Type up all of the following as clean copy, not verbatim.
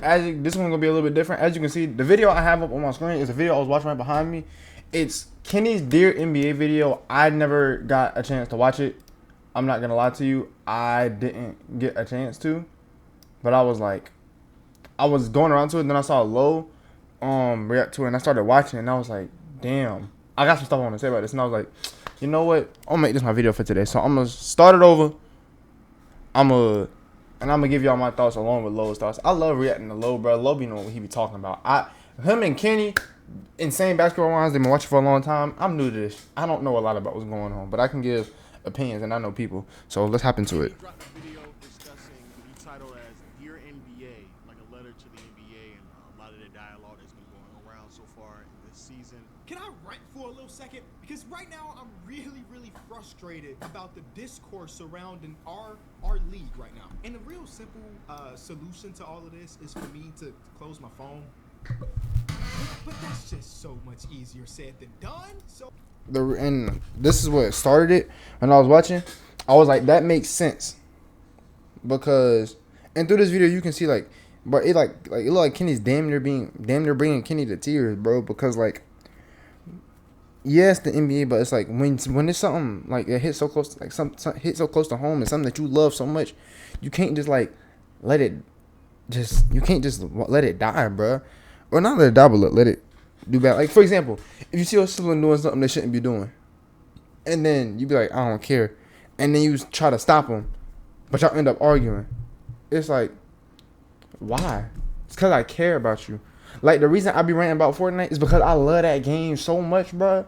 this one's gonna be a little bit different. As you can see, the video I have up on my screen is a video I was watching right behind me. It's Kenny's Dear NBA video. I never got a chance to watch it. I'm not gonna lie to you, I didn't get a chance to, but I was going around to it, and then I saw Low react to it, and I started watching it, and I was like, damn, I got some stuff I want to say about this, and I was like, you know what, I'll make this my video for today. So I'm gonna start it over. I'm gonna give y'all my thoughts along with Low's thoughts. I love reacting to Low, bro. Low be knowing what he be talking about. Him and Kenny, insane basketball lines. They've been watching for a long time. I'm new to this. I don't know a lot about what's going on, but I can give opinions, and I know people. So let's hop into it. Video discussing the title as Dear NBA, like a letter to the NBA, and a lot of the dialogue that's been going around so far in this season. Can I rant for a little second? Because right now I'm really frustrated about the discourse surrounding our league right now. And the real simple solution to all of this is for me to close my phone. But that's just so much easier said than done. So And this is what started it. When I was watching, I was like, that makes sense, because and through this video you can see but it looked like Kenny's damn near bringing Kenny to tears, bro, because yes, the NBA, but it's like when it's something like it hits so close, like some hit so close to home, and something that you love so much, you can't just let it die, bro, or not let it die, but let it do bad. Like, for example, if you see someone doing something they shouldn't be doing, and then you be like, I don't care, and then you try to stop them, but y'all end up arguing. It's like, why? It's because I care about you. Like, the reason I be ranting about Fortnite is because I love that game so much, bro.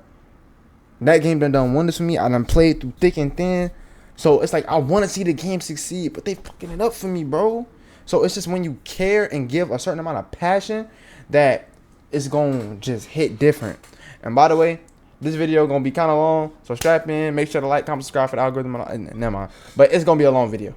That game done wonders for me. I done played through thick and thin. So it's like I want to see the game succeed, but they fucking it up for me, bro. So it's just when you care and give a certain amount of passion that it's going to just hit different. And by the way, this video going to be kind of long, so strap in. Make sure to like, comment, subscribe for the algorithm. Never mind. But it's going to be a long video.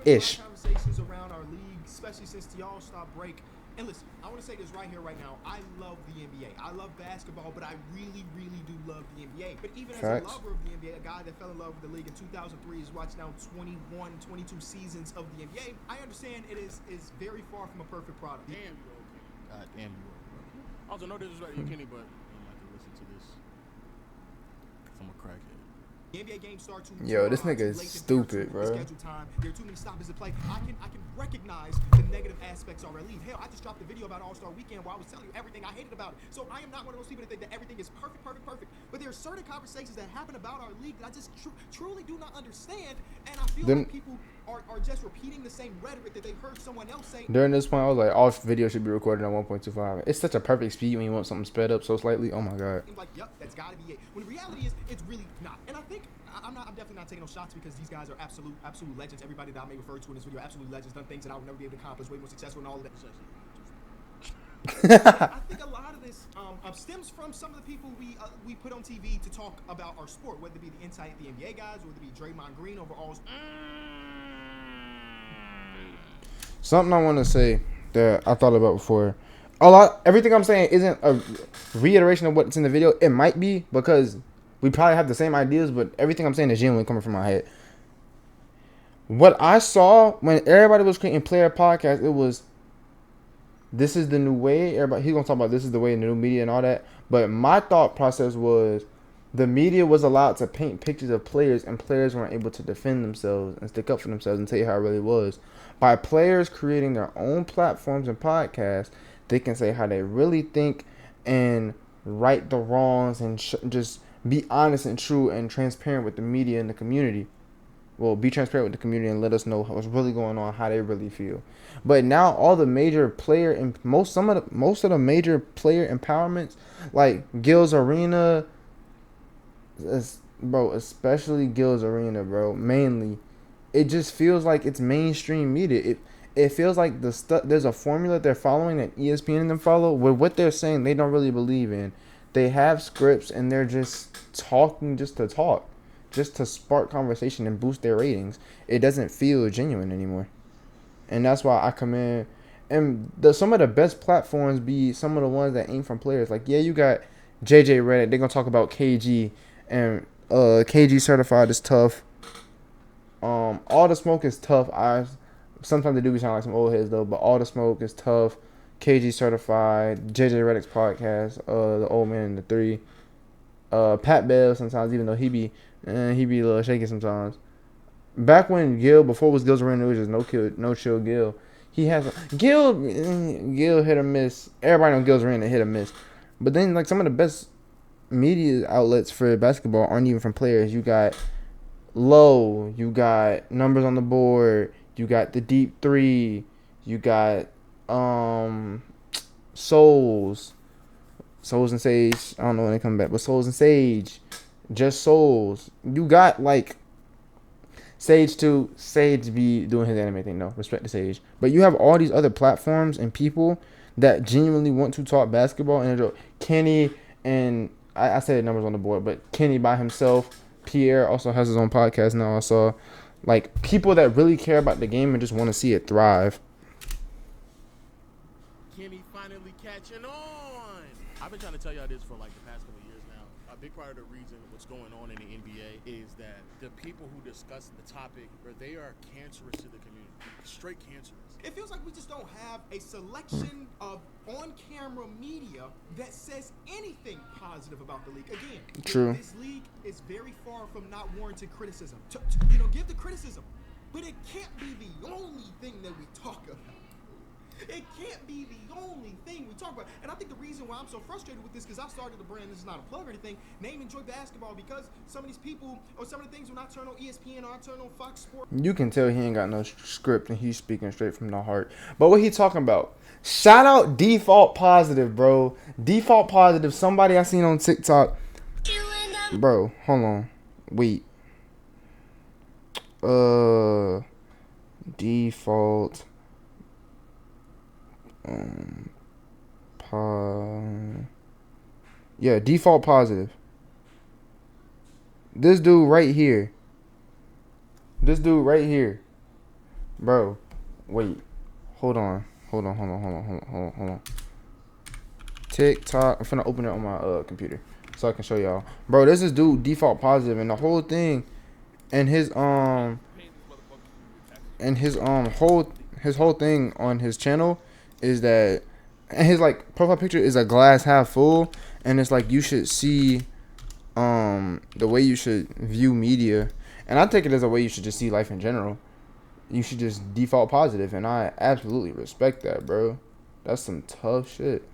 there's been a lot of conversations around our league, especially since the All-Star break. And listen, I want to say this right here, right now. I love the NBA. I love basketball, but I really do love the NBA. But even as a lover of the NBA, a guy that fell in love with the league in 2003, is watching now 21, 22 seasons of the NBA. I understand it is very far from a perfect product. Damn, you okay. God damn, you okay. Also, no disrespect to you, Kenny, but I don't like to listen to this. I'm a crackhead. The NBA game starts Yo, this nigga is stupid, bro. Time. There are too many stoppers to play. I can recognize the negative aspects of our league. Hell, I just dropped a video about All-Star Weekend where I was telling you everything I hated about it. So I am not one of those people that think that everything is perfect. But there are certain conversations that happen about our league that I just truly do not understand. And I feel like people are just repeating the same rhetoric that they heard someone else say. During this point, I was like, all video should be recorded at 1.25. It's such a perfect speed when you want something sped up so slightly. Oh my god. Like, yep, that's got to be it. When the reality is, it's really not. And I think I'm definitely not taking no shots, because these guys are absolute legends. Everybody that I may refer to in this video, absolute legends, done things that I would never be able to accomplish, way more successful and all of that. I think a lot of this stems from some of the people we put on TV to talk about our sport, whether it be the Insight, the NBA guys, whether it be Draymond Green overall. Something I want to say that I thought about before. Everything I'm saying isn't a reiteration of what's in the video. It might be, because we probably have the same ideas, but everything I'm saying is genuinely coming from my head. What I saw when everybody was creating player podcasts, it was, this is the new way. He's gonna talk about this is the way in the new media and all that. But my thought process was, the media was allowed to paint pictures of players, and players weren't able to defend themselves and stick up for themselves and tell you how it really was. By players creating their own platforms and podcasts, they can say how they really think and right the wrongs and just be honest and true and transparent with the media and the community. Well, be transparent with the community and let us know what's really going on, how they really feel. But now all the major player and most of the major player empowerments, like Gil's Arena, bro, especially Gil's Arena, bro, mainly, it just feels like it's mainstream media. It feels like there's a formula they're following that ESPN and them follow, where what they're saying they don't really believe in. They have scripts and they're just talking just to talk, just to spark conversation and boost their ratings. It doesn't feel genuine anymore. And that's why I commend. And some of the best platforms be some of the ones that aim from players. Like, yeah, you got JJ Redick. They're going to talk about KG. And KG certified is tough. All the smoke is tough. Sometimes they do be sounding like some old heads though. But All the Smoke is tough. KG certified. JJ Redick's podcast. The Old Man and the Three. Pat Bell sometimes, even though he be a little shaky sometimes. Back when before it was Gil's Arena, it was just no chill Gil. He has Gil hit or miss. Everybody knows Gil's Arena hit or miss. But then like some of the best media outlets for basketball aren't even from players. You got Low, you got Numbers on the Board, you got the Deep Three, you got Souls and Sage. I don't know when they come back, but Souls and Sage, just Souls. You got like Sage too. Sage be doing his anime thing. No, respect to Sage. But you have all these other platforms and people that genuinely want to talk basketball and enjoy. Kenny and I said Numbers on the Board, but Kenny by himself. Pierre also has his own podcast now. I saw like people that really care about the game and just want to see it thrive. Kenny finally catching on. I've been trying to tell y'all this for like the past couple of years now. A big part of the reason what's going on in the NBA is that the people who discuss the topic, they are cancerous to the community. Straight cancerous. It feels like we just don't have a selection of on-camera media that says anything positive about the league. Again, True. This league is very far from not warranted criticism. Give the criticism, but it can't be the only thing that we talk about. It can't be the only thing we talk about. And I think the reason why I'm so frustrated with this, because I started the brand, this is not a plug or anything, Name Enjoy Basketball, because some of these people, or some of the things when I turn on ESPN or I turn on Fox Sports. You can tell he ain't got no script and he's speaking straight from the heart. But what he talking about? Shout out Default Positive, bro. Default Positive, somebody I seen on TikTok. Bro, hold on. Wait. Default Default Positive. This dude right here. Bro, wait. Hold on. TikTok. I'm finna open it on my computer so I can show y'all. Bro, this is dude Default Positive, and the whole thing and his whole thing on his channel is that, and his like profile picture is a glass half full, and it's like you should see the way you should view media, and I take it as a way you should just see life in general. You should just default positive, and I absolutely respect that, bro. That's some tough shit.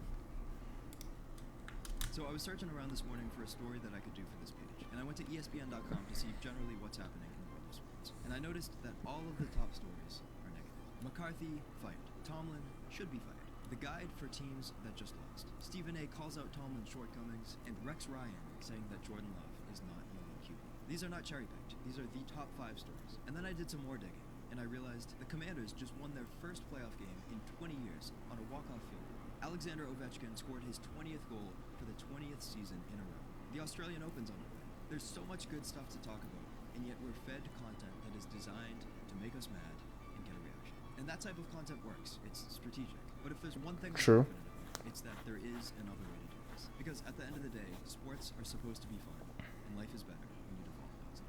So I was searching around this morning for a story that I could do for this page, and I went to ESPN.com to see generally what's happening in the world of sports. And I noticed that all of the top stories are negative. McCarthy fired. Tomlin should be fired. The guide for teams that just lost. Stephen A. calls out Tomlin's shortcomings, and Rex Ryan saying that Jordan Love is not a QB. These are not cherry-picked. These are the top 5 stories. And then I did some more digging, and I realized the Commanders just won their first playoff game in 20 years on a walk-off field goal. Alexander Ovechkin scored his 20th goal for the 20th season in a row. The Australian Open's on the way. There's so much good stuff to talk about, and yet we're fed content that is designed to make us mad and get a reaction. And that type of content works. It's strategic. But if there's one thing I'm True. confident about, it's that there is another way to do this. Because at the end of the day, sports are supposed to be fun, and life is better when you default positive.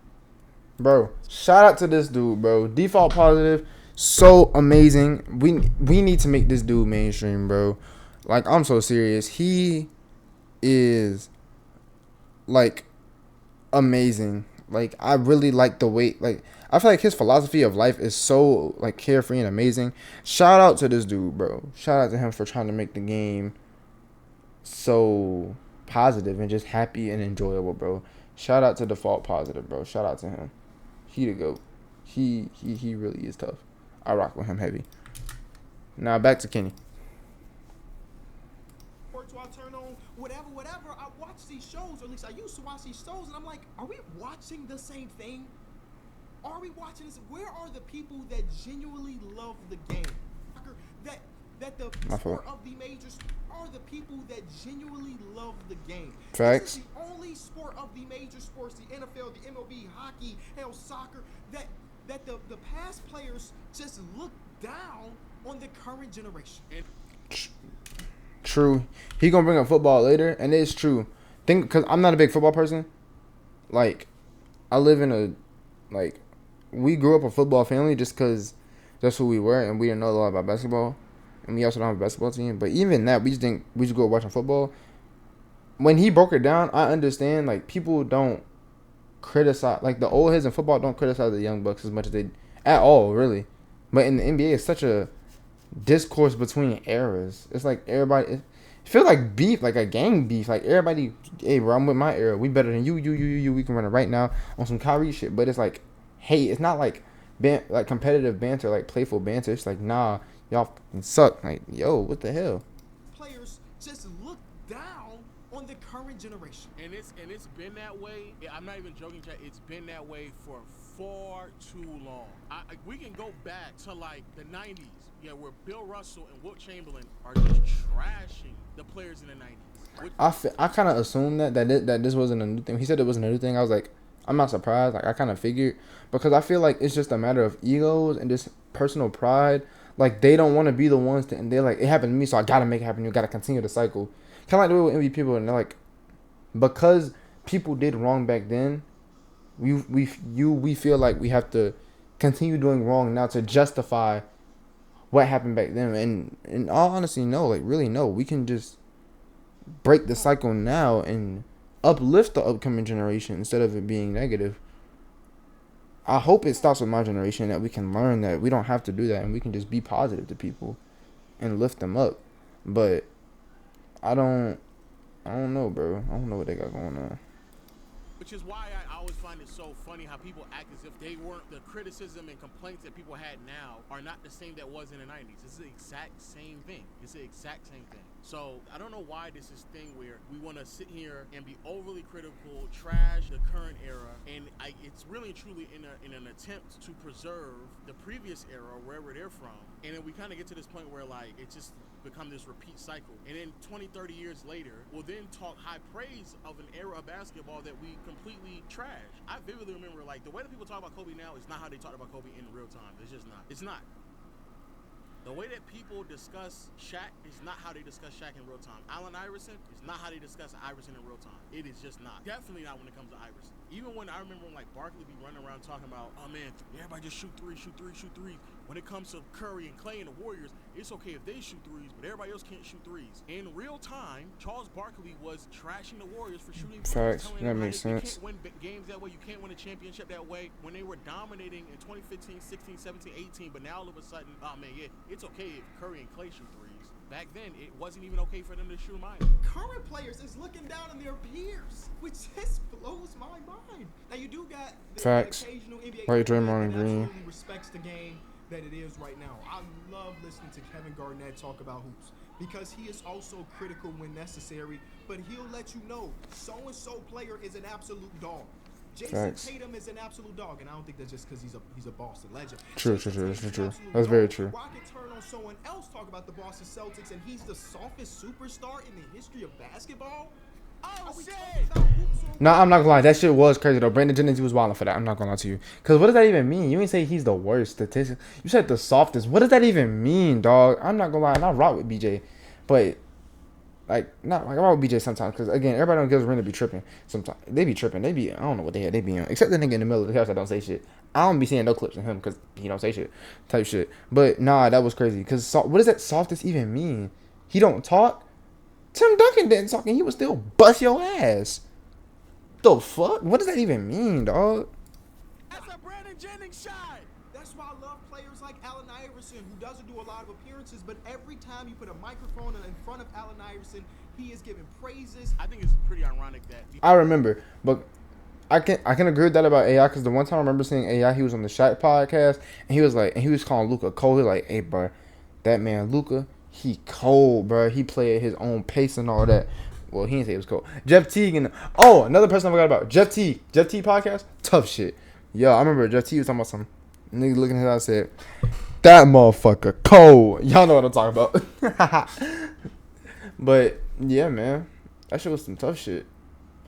Bro, shout out to this dude, bro. Default Positive, so amazing. We need to make this dude mainstream, bro. Like, I'm so serious. He is like amazing. Like, I really like the way, like, I feel like his philosophy of life is so like carefree and amazing. Shout out to this dude, bro. Shout out to him for trying to make the game so positive and just happy and enjoyable, bro. Shout out to Default Positive, bro. Shout out to him. He the GOAT. He really is tough. I rock with him heavy. Now back to Kenny. I turn on whatever, I watch these shows, or at least I used to watch these shows, and I'm like, are we watching the same thing? Are we watching this? Where are the people that genuinely love the game? That the sport of the majors are the people that genuinely love the game. Facts. This is the only sport of the major sports, the NFL, the MLB, hockey, hell, soccer, that the past players just look down on the current generation. True. He gonna bring up football later, and it's true. Because I'm not a big football person. Like, I live in a, like, we grew up a football family just because that's who we were, and we didn't know a lot about basketball, and we also don't have a basketball team. But even that, we just go watching football. When he broke it down, I understand. Like, people don't criticize, like, the old heads in football don't criticize the young bucks as much as they at all, really. But in the NBA, it's such a discourse between eras. It's like everybody. It feels like beef, like a gang beef. Like, everybody, hey, bro, I'm with my era. We better than you. We can run it right now on some Kyrie shit. But it's like, hey, it's not like like competitive banter, like playful banter. It's like, nah, y'all fucking suck. Like, yo, what the hell? Players just look down on the current generation. And it's been that way. I'm not even joking, Jack. It's been that way for far too long. We can go back to like the 90s, yeah, where Bill Russell and Wilt Chamberlain are just trashing the players in the 90s. I kind of assumed that this wasn't a new thing. He said it wasn't a new thing. I was like, I'm not surprised. Like, I kind of figured, because I feel like it's just a matter of egos and just personal pride. Like, they don't want to be the ones to, and they're like, it happened to me, so I gotta make it happen. You gotta continue the cycle. Kind of like the way with NBA people, and they're like, because people did wrong back then, we feel like we have to continue doing wrong now to justify what happened back then. And in all honesty, no, like, really, no. We can just break the cycle now and uplift the upcoming generation instead of it being negative. I hope it stops with my generation, that we can learn that we don't have to do that and we can just be positive to people and lift them up. But I don't know, bro. I don't know what they got going on. Which is why I always find it so funny how people act as if they weren't, the criticism and complaints that people had now are not the same that was in the 90s. It's the exact same thing. It's the exact same thing. So I don't know why this is thing where we want to sit here and be overly critical, trash the current era, and it's really and truly in an attempt to preserve the previous era, wherever they're from. And then we kind of get to this point where, like, it's just become this repeat cycle. And then 20, 30 years later, we'll then talk high praise of an era of basketball that we completely trash. I vividly remember, like, the way that people talk about Kobe now is not how they talked about Kobe in real time. It's just not. It's not. The way that people discuss Shaq is not how they discuss Shaq in real time. Allen Iverson is not how they discuss Iverson in real time. It is just not. Definitely not when it comes to Iverson. Even when I remember when, like, Barkley be running around talking about, oh man, everybody just shoot threes. When it comes to Curry and Clay and the Warriors, it's okay if they shoot threes, but everybody else can't shoot threes. In real time, Charles Barkley was trashing the Warriors for shooting threes. Facts. That makes sense. You can't win games that way. You can't win a championship that way. When they were dominating in 2015, 16, 17, 18, but now all of a sudden, oh man, yeah, it's okay if Curry and Clay shoot threes. Back then, it wasn't even okay for them to shoot them either. Current players is looking down on their peers, which just blows my mind. Now, you do got the occasional NBA Right, player Draymond that Green. absolutely respects the game that it is right now. I love listening to Kevin Garnett talk about hoops because he is also critical when necessary, but he'll let you know so-and-so player is an absolute dog. Jason Tatum is an absolute dog, and I don't think that's just because he's a Boston legend. True. That's very true. Rocket turn on someone else talk about the Boston Celtics, and he's the softest superstar in the history of basketball. Oh shit! No, I'm not gonna lie. That shit was crazy though. Brandon Jennings was wilding for that. I'm not gonna lie to you. Cause what does that even mean? You ain't say he's the worst statistic. You said the softest. What does that even mean, dog? I'm not gonna lie. And I rock with BJ, but I rock with BJ sometimes. Cause again, everybody on Gil's Ring to be tripping. Sometimes they be tripping. I don't know what they be on. Except the nigga in the middle of the house that don't say shit. I don't be seeing no clips of him because he don't say shit. Type shit. But nah, that was crazy. Cause what does that softest even mean? He don't talk. Tim Duncan didn't talk and he would still bust your ass. The fuck? What does that even mean, dog? That's a Brandon Jennings shot. That's why I love players like Allen Iverson, who doesn't do a lot of appearances, but every time you put a microphone in front of Allen Iverson, he is giving praises. I think it's pretty ironic that I remember, but I can agree with that about AI because the one time I remember seeing AI, he was on the Shaq podcast and he was calling Luka cold. He was like, "Hey, bro, that man Luka, he cold, bro. He played at his own pace and all that." Well, he didn't say it was cold. Jeff Teague and another person I forgot about. Jeff Teague podcast, tough shit. Yo, I remember Jeff Teague was talking about some nigga looking at his eyes said, "That motherfucker cold." Y'all know what I'm talking about. But yeah, man, that shit was some tough shit.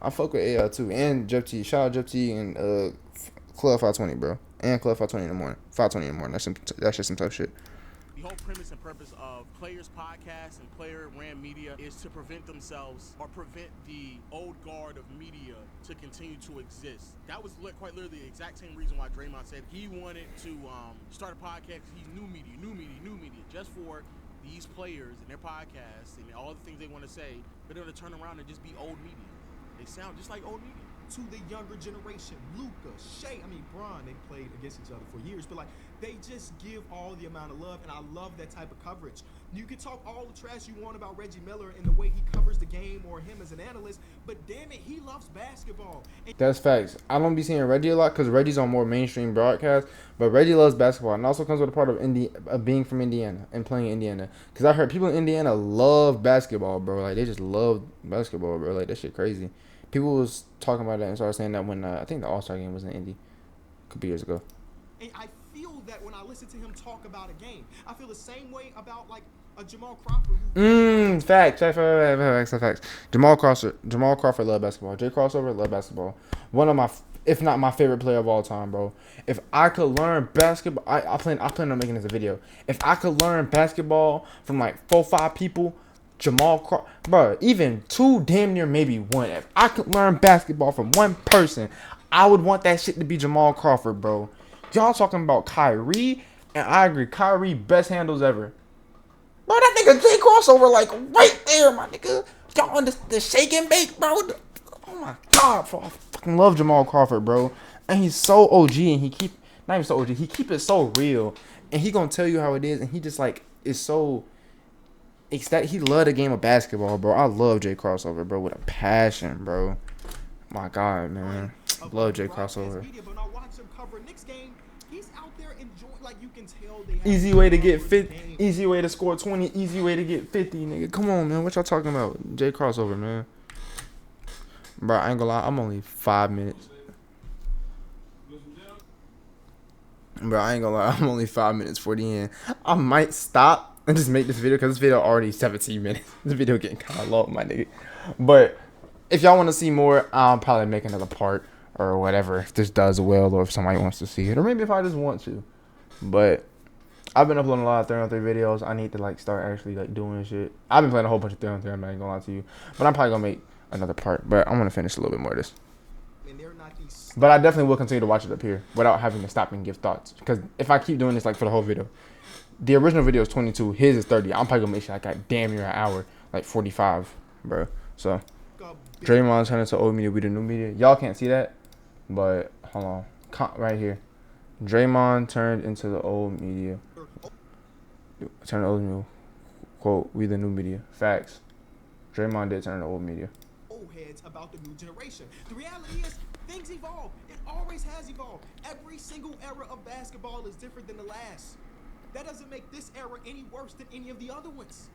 I fuck with AI too, and Jeff Teague. Shout out Jeff Teague and Club 520, bro, and Club 520 in the morning. 520 in the morning. That's just some tough shit. The whole premise and purpose of players' podcasts and player-ran media is to prevent themselves or prevent the old guard of media to continue to exist. That was quite literally the exact same reason why Draymond said he wanted to start a podcast. He's new media, just for these players and their podcasts and all the things they want to say, but they're going to turn around and just be old media. They sound just like old media. To the younger generation, Luka, Shea, Bron, they played against each other for years, but like they just give all the amount of love, and I love that type of coverage. You can talk all the trash you want about Reggie Miller and the way he covers the game or him as an analyst, but damn it, he loves basketball. And That's facts. I don't be seeing Reggie a lot because Reggie's on more mainstream broadcast, but Reggie loves basketball, and also comes with a part of being from Indiana and playing in Indiana. Because I heard people in Indiana love basketball, bro. Like, they just love basketball, bro. Like, that shit crazy. People was talking about that and started saying that when I think the All-Star game was in Indy a couple years ago. And I feel that when I listen to him talk about a game, I feel the same way about like a Jamal Crawford. Facts. Jamal Crawford love basketball. Jay Crossover love basketball. One of my, if not my favorite player of all time, bro. If I could learn basketball, I plan on making this a video. If I could learn basketball from like 4-5 people, Jamal Crawford, bro, even 2, damn near maybe 1. If I could learn basketball from 1 person, I would want that shit to be Jamal Crawford, bro. Y'all talking about Kyrie, and I agree, Kyrie best handles ever. Bro, that nigga Jay Crossover, like, right there, my nigga. Y'all on the shake and bake, bro. Oh, my God, bro. I fucking love Jamal Crawford, bro. And he's so OG, and he keep it so real. And he gonna tell you how it is, and he just, like, is so ecstatic. He love the game of basketball, bro. I love Jay Crossover, bro, with a passion, bro. My God, man. Love Jay Crossover. But I watch him cover Knicks game. He's out there enjoying, like you can tell they have Easy way to get 50, easy way to score 20, easy way to get 50, nigga. Come on, man. What y'all talking about? Jay Crossover, man. Bro, I ain't gonna lie. I'm only 5 minutes. Bro, I ain't gonna lie. I'm only 5 minutes for the end. I might stop and just make this video because this video already 17 minutes. This video getting kind of long, my nigga. But if y'all want to see more, I'll probably make another part or whatever if this does well, or if somebody wants to see it, or maybe if I just want to. But I've been uploading a lot of 3-on-3 videos. I need to like start actually like doing shit. I've been playing a whole bunch of 3-on-3. I'm not even gonna lie to you, but I'm probably gonna make another part. But I want to finish a little bit more of this. But I definitely will continue to watch it up here without having to stop and give thoughts. Because if I keep doing this like for the whole video, the original video is 22, his is 30. I'm probably gonna make sure I got damn near an hour, like 45, bro. So Draymond turned into old media, we the new media. Y'all can't see that, but hold on, right here. Draymond turned into the old media. Turn the old media. Quote, we the new media. Facts. Draymond did turn the old media. Old heads about the new generation. The reality is, things evolve. It always has evolved. Every single era of basketball is different than the last. That doesn't make this era any worse than any of the other ones.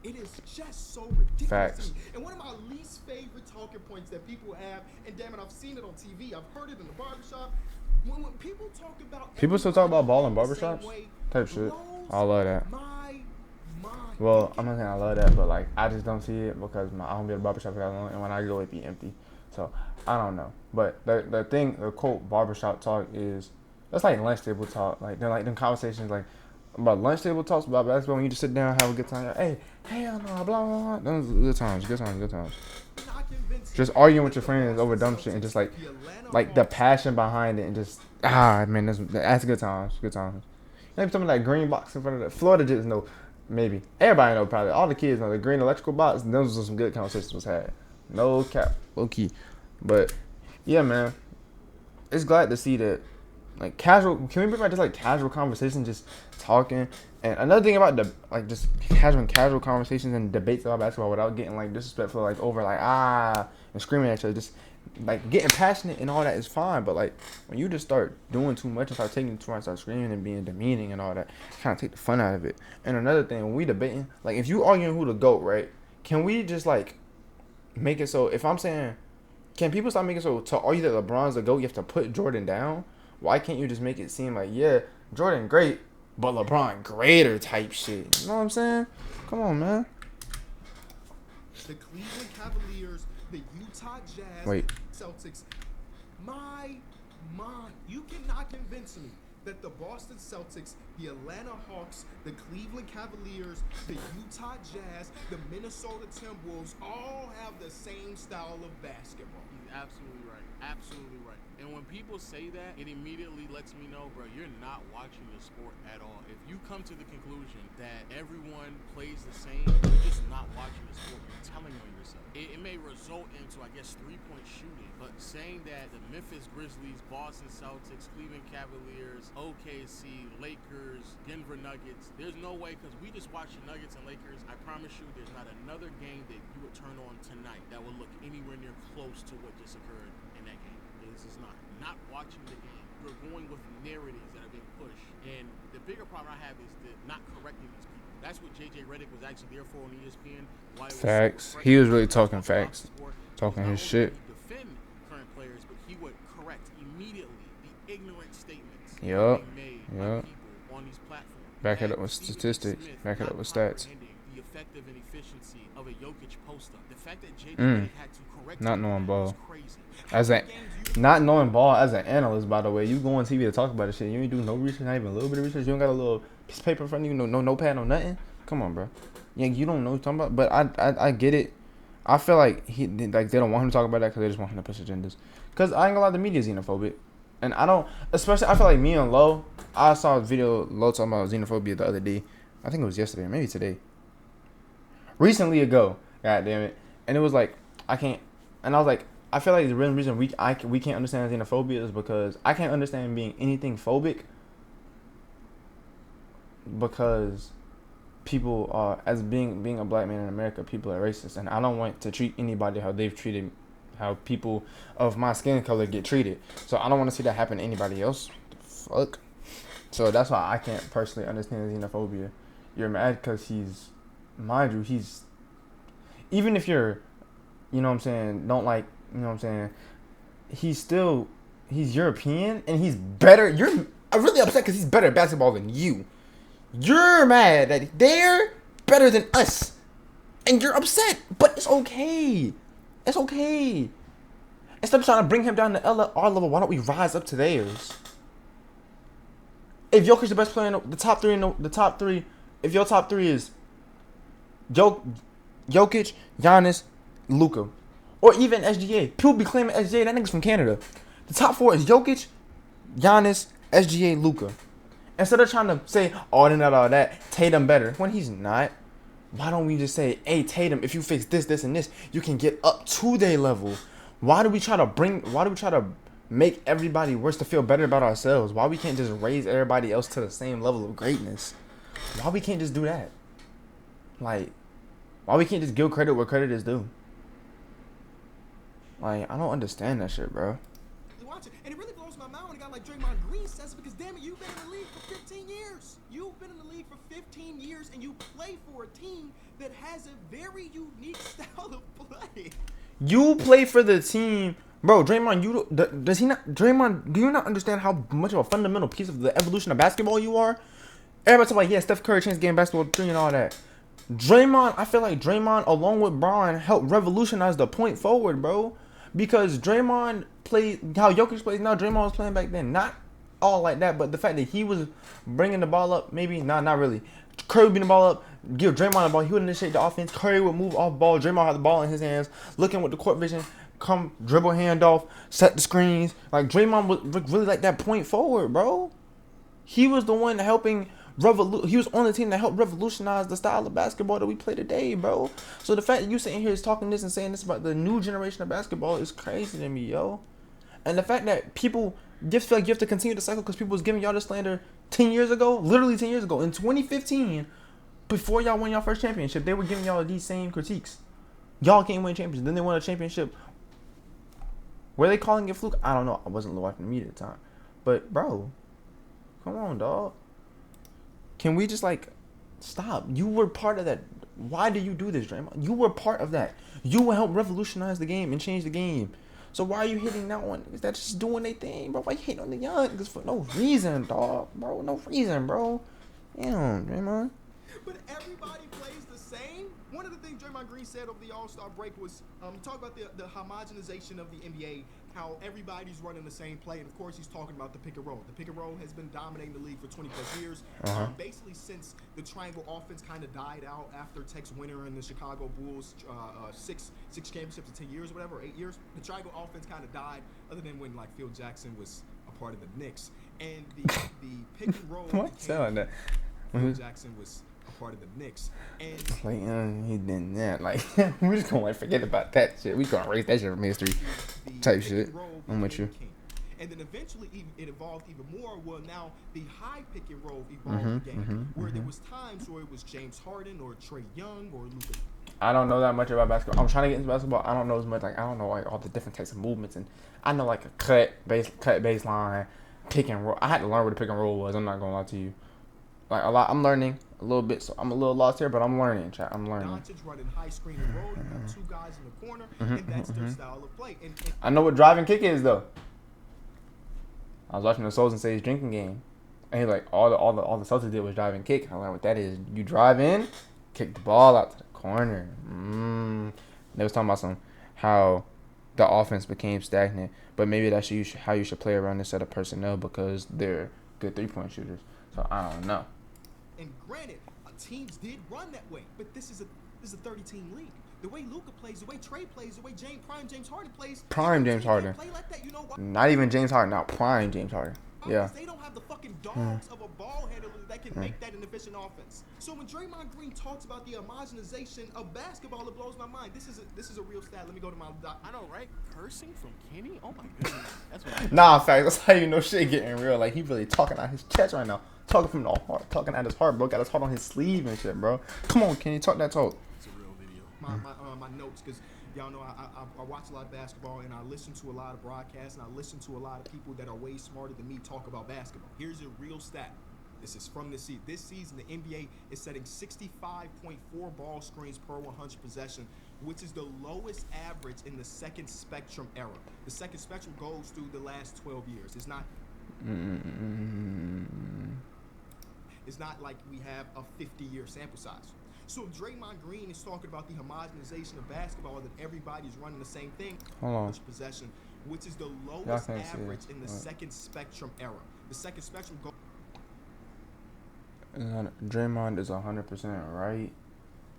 It is just so ridiculous. Facts. To me. And one of my least favorite talking points that people have, and damn it, I've seen it on TV, I've heard it in the barbershop. When people talk about, people still talk about ball in barbershops type shit. I love that. Well, I'm not saying I love that, but like I just don't see it because I don't be at the barbershop for that long, and when I go, it be empty. So I don't know. But the quote barbershop talk is that's like lunch table talk. Like they're like them conversations like about lunch table talks about basketball when you just sit down and have a good time. Like, hey, hell no, blah blah blah. Those are good times. Just arguing with your friends over dumb shit and just like the passion behind it and just man, that's good times. Good times. Maybe something like green box in front of the Florida just know. Maybe everybody know, probably all the kids know the green electrical box. Those were some good conversations was had. No cap, low key. But yeah, man, it's glad to see that like casual. Can we bring back just like casual conversation, just talking? And another thing about just casual conversations and debates about basketball without getting like disrespectful, like over like and screaming at each other. Just like getting passionate and all that is fine, but like when you just start doing too much and start taking too much, start screaming and being demeaning and all that, kind of take the fun out of it. And another thing, when we debating, like if you arguing who the GOAT, right? Can we just like make it so if I'm saying, can people stop making it so to argue that LeBron's the GOAT, you have to put Jordan down? Why can't you just make it seem like, yeah, Jordan great, but LeBron greater type shit? You know what I'm saying? Come on, man. The Cleveland Cavaliers, the Utah Jazz, Wait. Celtics. My mind, you cannot convince me that the Boston Celtics, the Atlanta Hawks, the Cleveland Cavaliers, the Utah Jazz, the Minnesota Timberwolves all have the same style of basketball. He's absolutely right. Absolutely right. And when people say that, it immediately lets me know, bro, you're not watching the sport at all. If you come to the conclusion that everyone plays the same, you're just not watching the sport. You're telling on yourself. It may result into, I guess, 3-point shooting, but saying that the Memphis Grizzlies, Boston Celtics, Cleveland Cavaliers, OKC, Lakers, Denver Nuggets, there's no way, because we just watched the Nuggets and Lakers. I promise you there's not another game that you would turn on tonight that would look anywhere near close to what just occurred in that game. This is not watching the game. We're going with narratives that are being pushed. And the bigger problem I have is the not correcting these people. That's what JJ Redick was actually there for on ESPN. Why it was Facts. so He was really refreshing talking facts. Talking his shit. Defend current players, but he would correct immediately the ignorant statements Yup. being made by people on these platforms. Back it up with statistics. Back it up with stats. The effective and efficiency of a Jokic post-up. The fact that JJ Mm. Redick had to correct Not him knowing was ball. crazy. Not knowing ball as an analyst, by the way. You go on TV to talk about this shit. You ain't do no research, not even a little bit of research. You don't got a little piece of paper in front of you, no notepad, no nothing. Come on, bro. Yeah, you don't know what you're talking about. But I get it. I feel like they don't want him to talk about that because they just want him to push agendas. Because I ain't gonna lie, the media's xenophobic. And I don't, especially, I feel like me and Lo, I saw a video Lo talking about xenophobia the other day. I think it was yesterday, maybe today. Recently ago, god damn it. And it was like, I can't, and I was like, I feel like the real reason we can't understand xenophobia is because I can't understand being anything phobic because people are, as being a black man in America, people are racist, and I don't want to treat anybody how they've treated, how people of my skin color get treated. So I don't want to see that happen to anybody else. Fuck. So that's why I can't personally understand xenophobia. You're mad because he's, mind you, he's, even if you're, you know what I'm saying, don't like, you know what I'm saying, he's European and he's better. I'm really upset because he's better at basketball than you. You're mad that they're better than us. And you're upset. But it's okay. It's okay. Instead of trying to bring him down to our level, why don't we rise up to theirs? If Jokic is the best player in the top three, if your top three is Jokic, Giannis, Luka, or even SGA. People be claiming SGA, that nigga's from Canada. The top four is Jokic, Giannis, SGA, Luka. Instead of trying to say, oh, they're not all that, Tatum better, when he's not, why don't we just say, hey, Tatum, if you fix this, this, and this, you can get up to their level. Why do we try to make everybody worse to feel better about ourselves? Why we can't just raise everybody else to the same level of greatness? Why we can't just do that? Like, why we can't just give credit where credit is due? Like, I don't understand that shit, bro. Watch it. And it really blows my mind when a guy like Draymond Green says it because, damn it, you've been in the league for 15 years. You've been in the league for 15 years and you play for a team that has a very unique style of play. You play for the team. Bro, Draymond, do you not understand how much of a fundamental piece of the evolution of basketball you are? Everybody's like, yeah, Steph Curry changed game basketball 3 and all that. Draymond, I feel like Draymond, along with Bron, helped revolutionize the point forward, bro. Because Draymond played how Jokic plays now. Draymond was playing back then, not all like that, but the fact that he was bringing the ball up, maybe not really. Curry would bring the ball up, give Draymond the ball. He would initiate the offense. Curry would move off ball. Draymond had the ball in his hands, looking with the court vision, come dribble handoff, set the screens. Like Draymond was really like that point forward, bro. He was the one helping. He was on the team that helped revolutionize the style of basketball that we play today, bro. So the fact that you sitting here is talking this and saying this about the new generation of basketball is crazy to me, yo. And the fact that people just feel like you have to continue the cycle because people was giving y'all this slander 10 years ago, literally 10 years ago, in 2015, before y'all won y'all first championship, they were giving y'all these same critiques. Y'all can't win championships. Then they won a championship. Were they calling it fluke? I don't know. I wasn't watching the media at the time. But, bro, come on, dog. Can we just, like, stop? You were part of that. Why do you do this, Draymond? You were part of that. You helped revolutionize the game and change the game. So why are you hitting that one? Is that just doing their thing, bro? Why you hating on the young niggas for no reason, dog? Bro, no reason, bro. Damn, Draymond. But everybody plays the same. One of the things Draymond Green said over the All-Star break was talk about the homogenization of the NBA, how everybody's running the same play, and of course he's talking about the pick and roll. The pick and roll has been dominating the league for 20 plus years, basically since the triangle offense kind of died out after Tex Winter and the Chicago Bulls six championships in 10 years or whatever, 8 years. The triangle offense kind of died, other than when like Phil Jackson was a part of the Knicks, and the pick and roll. What sound that? Phil Jackson was a part of the Knicks, and Like, he did that. Like, we're just gonna like forget about that shit. We gonna erase that shit from history. the Type pick shit. and roll I'm with became you. king. And then eventually it evolved even more. Well, now the high pick and roll evolved the game, where there was times where it was James Harden or Trae Young or Luka. I don't know that much about basketball. I'm trying to get into basketball. I don't know as much. Like, I don't know like all the different types of movements, and I know like a cut baseline, pick and roll. I had to learn what a pick and roll was. I'm not gonna lie to you. Like a lot, I'm learning a little bit. So I'm a little lost here, but I'm learning. Chat, I'm learning. Doncic running high screen and roll. You got two guys in the corner, and that's their style of play. And I know what driving kick is though. I was watching the Souls and Sage drinking game, and he like all the Celtics did was drive and kick. I learned what that is. You drive in, kick the ball out to the corner. They was talking about how the offense became stagnant, but maybe that's how you should play around this set of personnel because they're good 3-point shooters. So I don't know. And granted, teams did run that way, but this is a 30-team league. The way Luka plays, the way Trae plays, the way James Harden plays. Prime James Harden. Play like that, you know why? Not even James Harden. Not prime James Harden. Yeah. They don't have the fucking dogs of a ball handler that can make that an efficient offense. So when Draymond Green talks about the homogenization of basketball, it blows my mind. This is a real stat. Let me go to my doc. I know, right? Cursing from Kenny? Oh my goodness. That's what Nah, fact. That's how you know shit getting real. Like he really talking out his chest right now. Talking from the heart. Talking out his heart, bro. Got his heart on his sleeve and shit, bro. Come on, Kenny. Talk that talk. it's a real video. My notes, because y'all know I watch a lot of basketball and I listen to a lot of broadcasts and I listen to a lot of people that are way smarter than me talk about basketball. Here's a real stat. This is from this season. This season, the NBA is setting 65.4 ball screens per 100 possession, which is the lowest average in the second spectrum era. The second spectrum goes through the last 12 years. It's not like we have a 50-year sample size. So Draymond Green is talking about the homogenization of basketball, that everybody's running the same thing. Hold on. Possession, which is the lowest can't see average it. in the second spectrum era. The second spectrum goes. Draymond is 100% right.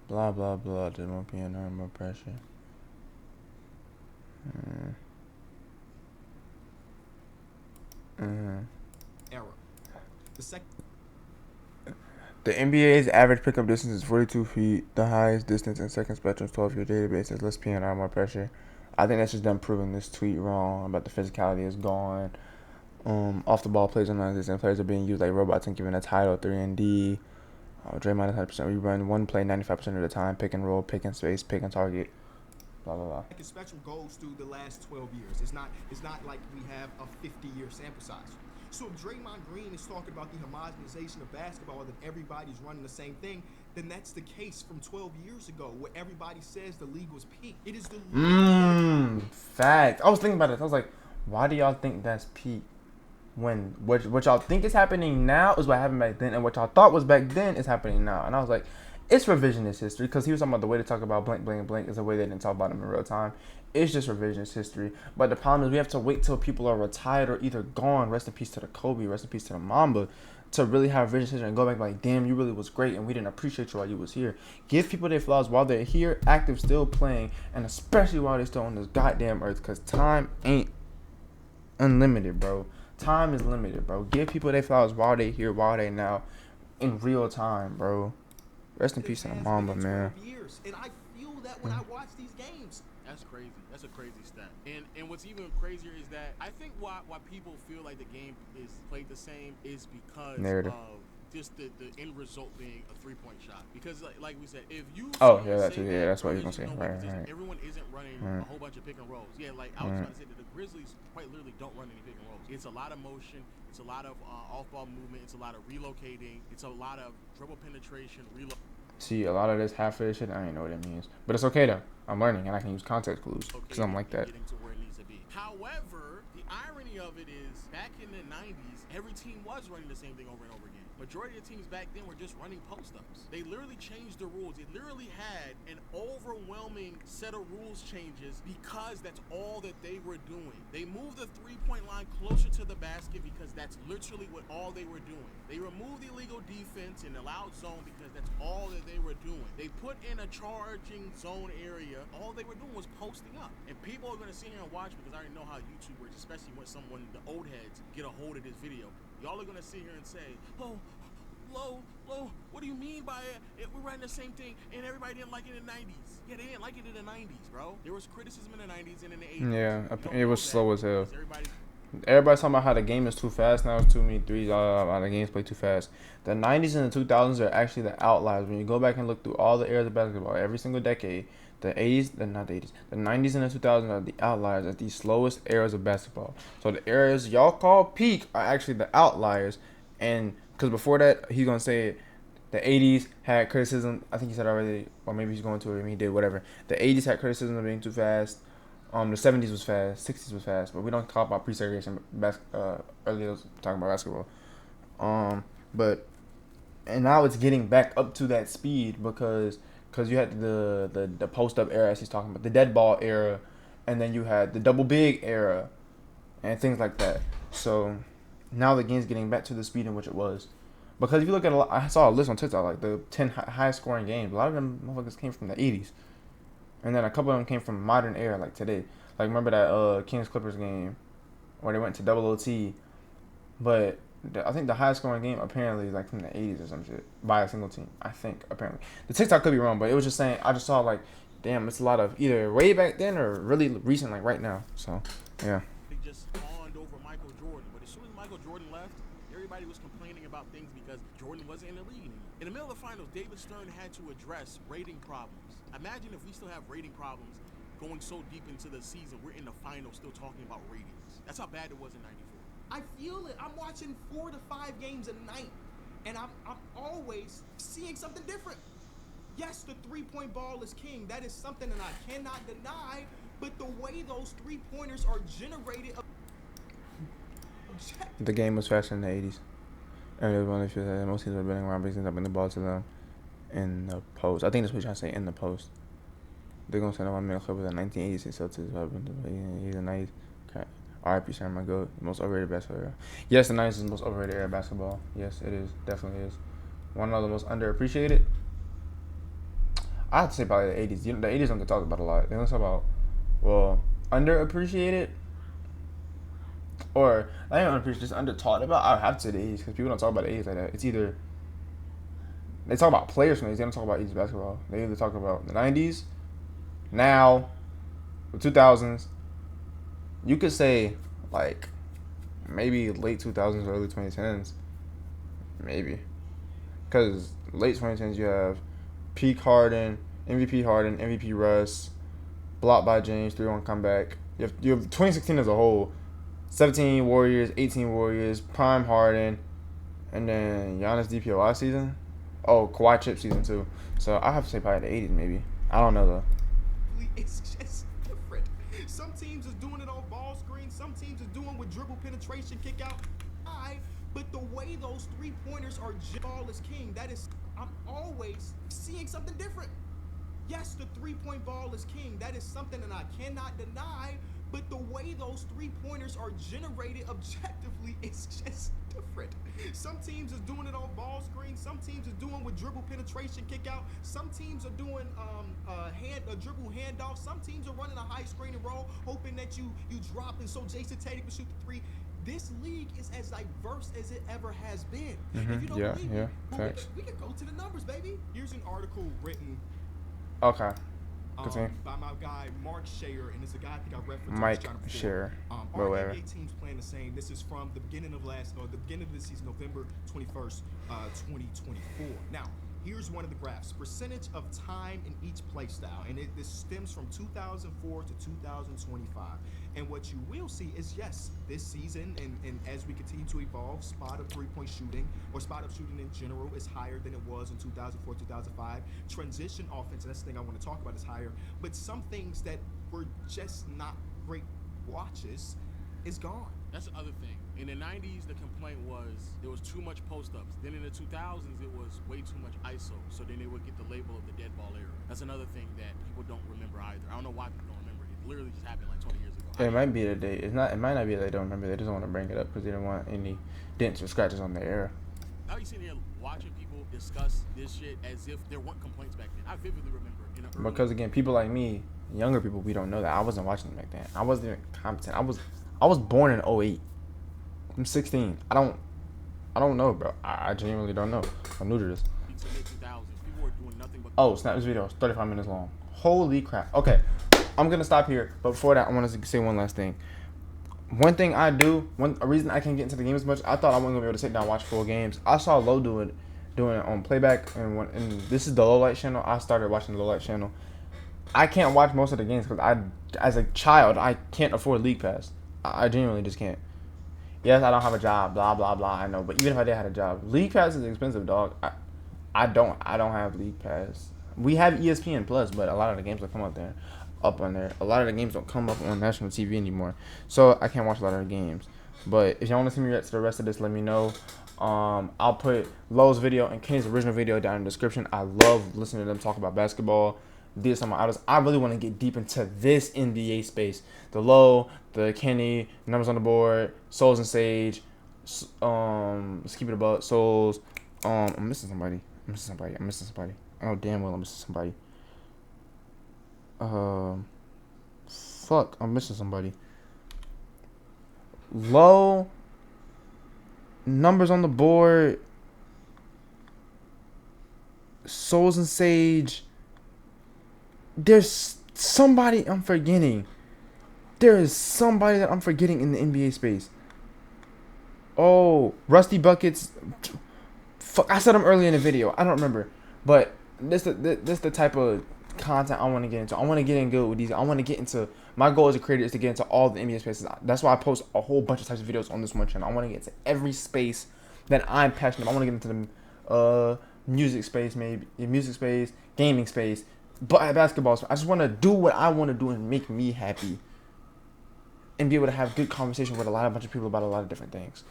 Blah blah blah. There won't be any more pressure. Era. The second. The NBA's average pickup distance is 42 feet. The highest distance in second spectrum's 12-year database has less PNR, more pressure. I think that's just them proving this tweet wrong about the physicality is gone. Off the ball plays are non-existent. Players are being used like robots and given a title 3 and D. Draymond is 100%. We run one play 95% of the time. Pick and roll, pick and space, pick and target. Blah blah blah. Second spectrum goes through the last 12 years. It's not like we have a 50-year sample size. So if Draymond Green is talking about the homogenization of basketball, that everybody's running the same thing, then that's the case from 12 years ago, where everybody says the league was peak. It is the Fact. I was thinking about it. I was like, why do y'all think that's peak? When what y'all think is happening now is what happened back then, and what y'all thought was back then is happening now. And I was like, it's revisionist history, because he was talking about the way to talk about blank, blank, blank is the way they didn't talk about him in real time. It's just revisionist history. But the problem is we have to wait till people are retired or either gone. Rest in peace to the Kobe, rest in peace to the Mamba, to really have revisionist history and go back like, damn, you really was great and we didn't appreciate you while you was here. Give people their flowers while they're here, active, still playing, and especially while they're still on this goddamn earth, because time ain't unlimited, bro. Time is limited, bro. Give people their flowers while they here, while they now, in real time, bro. Rest in peace to the Mamba, man. Years, and I feel that when I watch these games. That's crazy. That's a crazy stat. And what's even crazier is that I think why people feel like the game is played the same is because Narrative. of just the end result being a 3-point shot. Because like we said, if you that too. Yeah, that's what you're gonna say. no Right. everyone isn't running a whole bunch of pick and rolls. Yeah, like I was trying to say that the Grizzlies quite literally don't run any pick and rolls. It's a lot of motion. It's a lot of off-ball movement. It's a lot of relocating. It's a lot of dribble penetration, reload. See, a lot of this half of this shit, I don't even know what it means. But it's okay though. I'm learning and I can use context clues because I'm like that. Getting to where it needs to be. However, the irony of it is, back in the 90s, every team was running the same thing over and over again. Majority of teams back then were just running post-ups. They literally changed the rules. They literally had an overwhelming set of rules changes because that's all that they were doing. They moved the three-point line closer to the basket because that's literally what all they were doing. They removed the illegal defense and allowed zone because that's all that they were doing. They put in a charging zone area. All they were doing was posting up. And people are going to sit here and watch because I already know how YouTube works, especially when the old heads get a hold of this video. Y'all are going to sit here and say, oh, Lo, what do you mean by it? We're running the same thing, and everybody didn't like it in the 90s. Yeah, they didn't like it in the 90s, bro. There was criticism in the 90s and in the 80s. Yeah, it was slow as hell. Everybody's talking about how the game is too fast now. It's too many threes. How the game's play too fast. The 90s and the 2000s are actually the outliers. When you go back and look through all the eras of basketball, every single decade, the 80s, not the 80s, the 90s and the 2000s are the outliers at the slowest eras of basketball. So the eras y'all call peak are actually the outliers. And because before that, he's going to say it, the 80s had criticism. I think he said already, or maybe he's going to it. I mean, he did, whatever. The 80s had criticism of being too fast. The 70s was fast. 60s was fast. But we don't talk about pre-segregation. Earlier, I was talking about basketball. And now it's getting back up to that speed because you had the post-up era, as he's talking about, the dead ball era, and then you had the double big era, and things like that. So now the game's getting back to the speed in which it was. Because if you look at I saw a list on TikTok, like the 10 highest scoring games. A lot of them motherfuckers came from the 80s. And then a couple of them came from modern era, like today. Like, remember that Kings Clippers game where they went to double OT? But I think the highest scoring game apparently is like from the 80s or some shit by a single team. I think, apparently. The TikTok could be wrong, but it was just saying, I just saw like, damn, it's a lot of either way back then or really recent, like right now. So, yeah. They just fawned over Michael Jordan. But as soon as Michael Jordan left, everybody was complaining about things because Jordan wasn't in the league anymore. In the middle of the finals, David Stern had to address rating problems. Imagine if we still have rating problems going so deep into the season. We're in the finals still talking about ratings. That's how bad it was in 94. I feel it. I'm watching 4 to 5 games a night, and I'm always seeing something different. Yes, the three-point ball is king. That is something that I cannot deny, but the way those three-pointers are generated... The game was faster in the 80s. And it was one of the most teams were running around, basically up in the ball to them in the post. I think that's what you're trying to say, in the post. They're going to send a 1 minute clip of the 1986 Celtics. He's a nice. Okay. R.I.P. Sharon, my GOAT. Most overrated basketball era. Yes, the 90s is the most overrated era of basketball. Yes, it is. Definitely is. One of the most underappreciated. I have to say probably the 80s. The 80s don't get talked about a lot. They don't talk about, underappreciated. Or, I don't appreciate, just under talked about. I have to say the 80s because people don't talk about the 80s like that. It's either, they talk about players from the 80s, they don't talk about 80s basketball. They either talk about the 90s, now, the 2000s. You could say, like, maybe late 2000s, early 2010s. Maybe. Because late 2010s, you have peak Harden, MVP Russ, blocked by James, 3-1 comeback. You have 2016 as a whole. 17 Warriors, 18 Warriors, prime Harden, and then Giannis DPOI season. Oh, Kawhi chip season too. So I have to say probably the 80s maybe. I don't know though. It's just different. Some teams is doing it on ball screen. Some teams is doing with dribble penetration, kick out. But the way those three-pointers are ball is king. That is, I'm always seeing something different. Yes, the three-point ball is king. That is something that I cannot deny. But the way those three-pointers are generated objectively, it's just different. Some teams is doing it on ball screen. Some teams is doing with dribble penetration, kick out. Some teams are doing a dribble handoff. Some teams are running a high screen and roll, hoping that you drop and so Jason Tatum can shoot the three. This league is as diverse as it ever has been. If you don't believe me, we can go to the numbers, baby. Here's an article written. Okay. By my guy Mark Scherer, and it's a guy I think I referenced. Mike Scherer. Our NBA teams playing the same. This is from the beginning of the beginning of the season, November 21st, 2024. Now, here's one of the graphs: percentage of time in each play style, and this stems from 2004 to 2025. And what you will see is, yes, this season, and as we continue to evolve, spot of three-point shooting, or spot of shooting in general, is higher than it was in 2004, 2005. Transition offense, and that's the thing I want to talk about, is higher. But some things that were just not great watches is gone. That's the other thing. In the 90s, the complaint was there was too much post-ups. Then in the 2000s, it was way too much ISO. So then they would get the label of the dead ball era. That's another thing that people don't remember either. I don't know why people don't remember. It literally just happened like 20 years ago. It might be that they. It's not. It might not be that they don't remember. They just don't want to bring it up because they don't want any dents or scratches on their era. Now you sitting here watching people discuss this shit as if there weren't complaints back then. I vividly remember in the early Because again, people like me, younger people, we don't know that. I wasn't watching them back then. I wasn't even competent. I was born in '08. I'm 16. I don't know, bro. I genuinely don't know. I'm new to this. into mid 2000s, people were doing nothing but. Oh, snap! This video is 35 minutes long. Holy crap. Okay, I'm gonna stop here. But before that, I want to say one last thing. One thing I do, a reason I can't get into the game as much, I thought I wasn't gonna be able to sit down and watch full games. I saw Low doing it on playback, and this is the Low Light channel. I started watching the Low Light channel. I can't watch most of the games because as a child, I can't afford League Pass. I genuinely just can't. Yes, I don't have a job, blah blah blah. I know, but even if I did have a job, League Pass is expensive, dog. I don't have League Pass. We have ESPN Plus, but a lot of the games don't come up on there. A lot of the games don't come up on national TV anymore, so I can't watch a lot of the games. But if y'all want to see me react to the rest of this, let me know. I'll put Low's video and Kenny's original video down in the description. I love listening to them talk about basketball. These are my idols. I really want to get deep into this NBA space. The Low, the Kenny, Numbers on the Board, Souls and Sage. Let's keep it about Souls. I'm missing somebody. Oh damn well, I'm missing somebody. Fuck, I'm missing somebody. Low, Numbers on the Board, Souls and Sage. There's somebody I'm forgetting. There is somebody that I'm forgetting in the NBA space. Oh, Rusty Buckets. Fuck, I said him earlier in the video. I don't remember, but this the type of content I want to get into. I want to get in good with these. I want to get into. My goal as a creator is to get into all the NBA spaces. That's why I post a whole bunch of types of videos on this one channel. I want to get into every space that I'm passionate about. I want to get into the music space, maybe music space, gaming space, but basketball space. I just want to do what I want to do and make me happy, and be able to have good conversation with bunch of people about a lot of different things.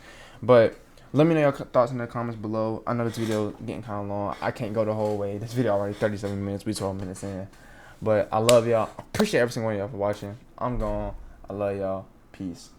But let me know your thoughts in the comments below. I know this video getting kind of long. I can't go the whole way. This video already 37 minutes. We 12 minutes in. But I love y'all. Appreciate every single one of y'all for watching. I'm gone. I love y'all. Peace.